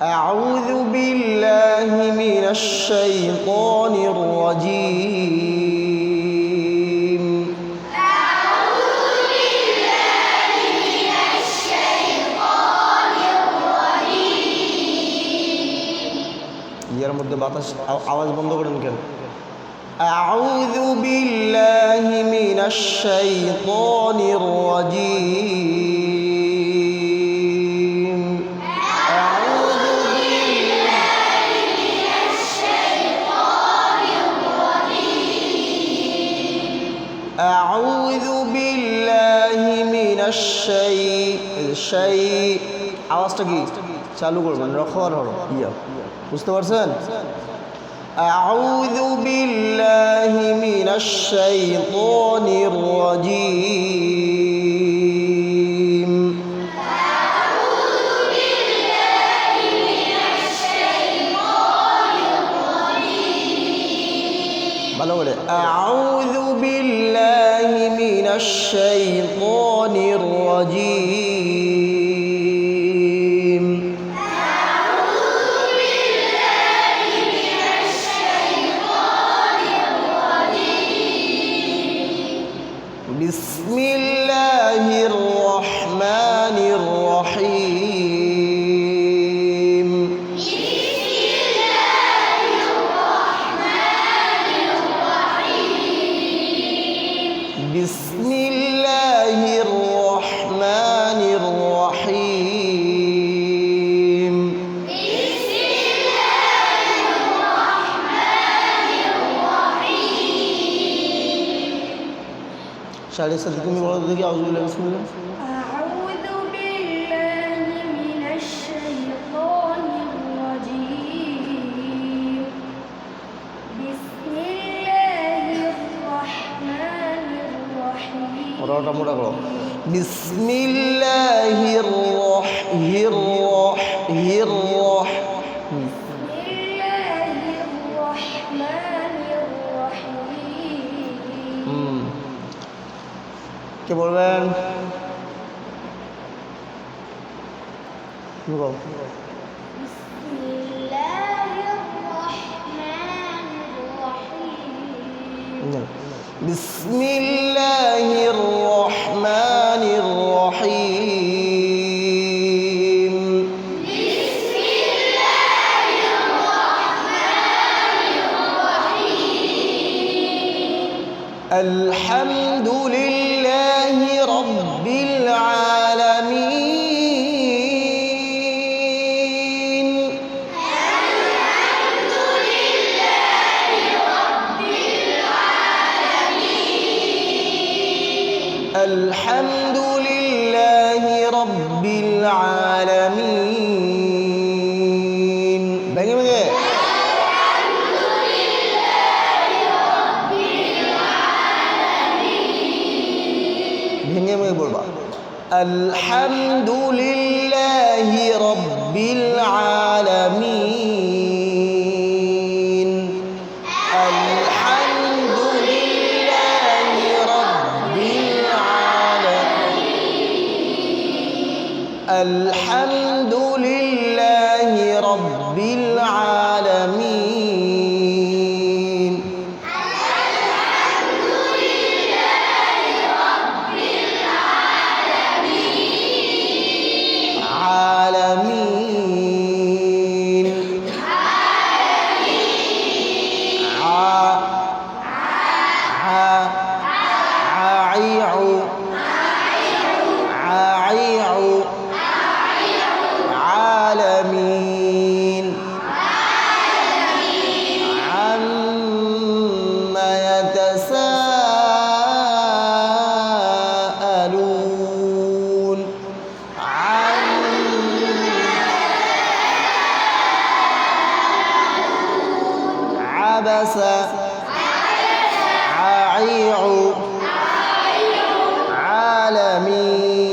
أعوذ بالله من الشيطان الرجيم أعوذ بالله من الشيطان الرجيم ইয়ার মধ্যে বাতাস আওয়াজ বন্ধ করেন কেন أعوذ بالله من الشيطان الرجيم أعوذ بالله من الشيطان الرجيم أعوذ بالله من الشيء আওয়াজটা কি চালু করবেন রখর হর ইয়া বুঝতে পারছেন أعوذ بالله من الشيطان الرجيم أعوذ بالله من الشيطان الرجيم ভালো করে أعوذ بالله من الشيطان الرجيم أعوذ بالله من الشيطان الرجيم بسم الله الرحمن الرحيم بسم الله الرحمن الرحيم بسم الله الرحمن الرحيم بسم الله الرحمن الرحيم সাড়ে সাথে তুমি বলো তো দেখি আউযু বিল্লাহি বিসমিল্লাহ أعوذ بالله من الشيطان الرجيم بسم الله الرحمن الرحيم ওরাটা মোটা করো বিসমিল্লাহির রহির রহির রহ بسم الله الرحمن الرحيم কে বলবেন তুমি বলো بسم الله الرحمن الرحيم بسم الله الرحمن الرحيم بسم الله الرحمن الرحيم الحمد لله رب العالمين الحمد لله رب العالمين الحمد لله رب العالمين ভেঙে ভেঙে الحمد لله رب العالمين ভেঙে ভেঙে বলবা الحمد لله رب العالمين الحمد لله رب العالمين الحمد لله رب العالمين الحمد لله رب العالمين عالمين عالمين عما يتساءلون عبس عيع عالمين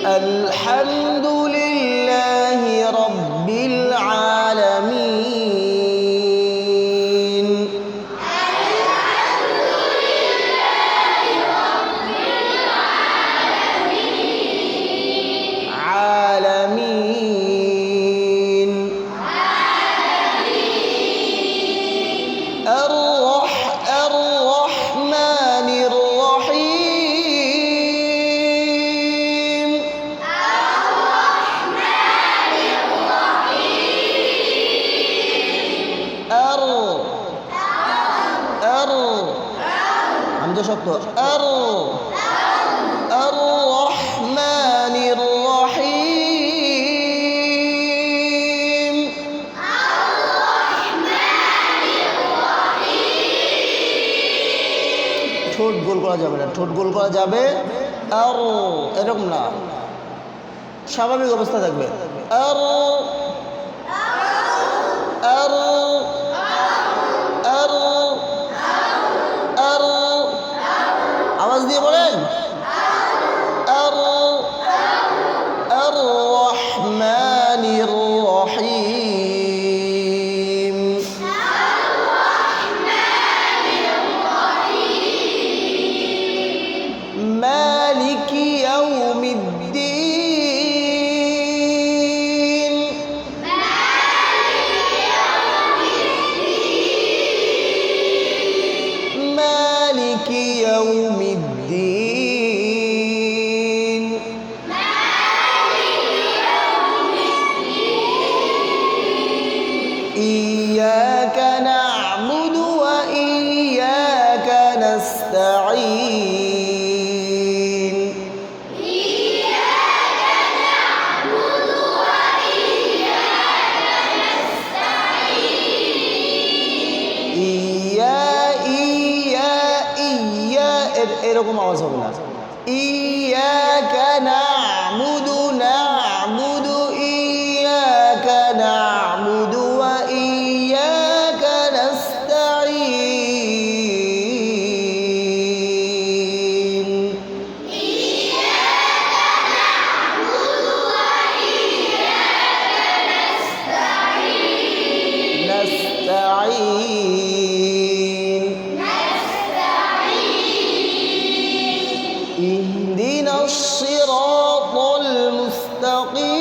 الحمد لله رب العالمين শক্ত আর আর রহমানির রহিম ঠোঁট গোল করা যাবে না, ঠোঁট গোল করা যাবে আর এরকম না, স্বাভাবিক অবস্থা থাকবে আর আর আর আর আওয়াজ দিয়ে বলেন আর আর রহমানির রহিম মালিকি ইয়াউমিদ্দিন মালিকি ইয়াউমিদ্দিন ইয়্যাকা না'বুদু ওয়া ইয়্যাকা নাস্তাঈন এরকম আওয়াজ হবে না ইয়্যাকা না'বুদু না'বুদু ইয়্যাকা না'বুদু ওয়া ইয়্যাকা নাস্তাঈন نستعين اهدنا الصراط المستقيم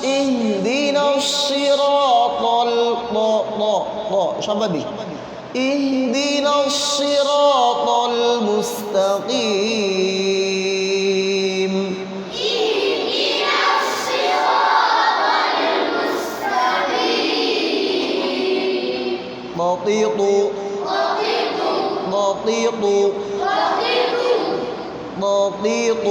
اهدنا الصراط شبابي اهدنا الصراط المستقيم بطيط بطيط بطيط بطيط بطيط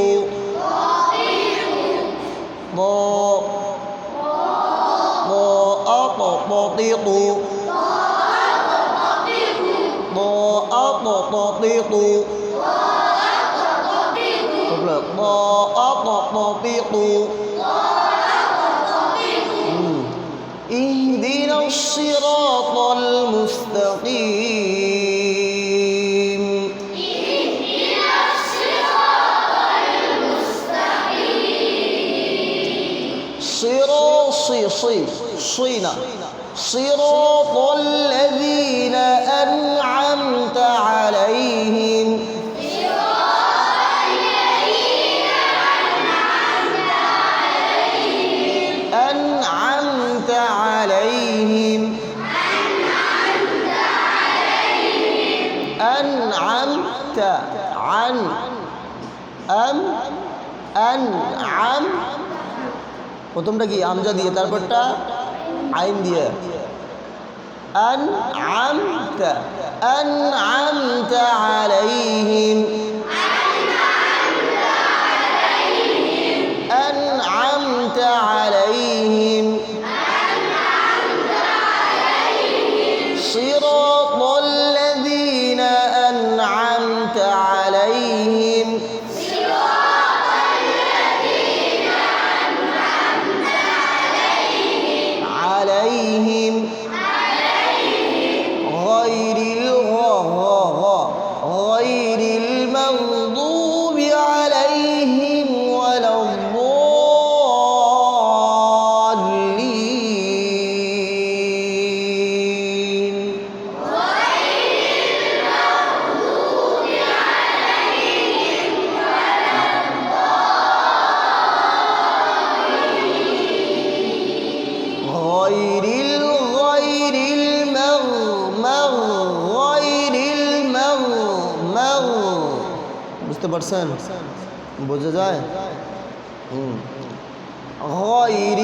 اهدنا الصراط المستقيم صراط صراط الذين أنعمت عليهم أنعمت عليهم أنعمت عن أنعم প্রথমটা কি আমজা দিয়ে তারপরটা আইন দিয়ে أنعمت أنعمت عليهم أنعمت عليهم صراط الذين أنعمت عليهم عليهم غير المغضوب عليهم ولا الضالين غير বুঝতে পারছেন? বোঝা যায়? غير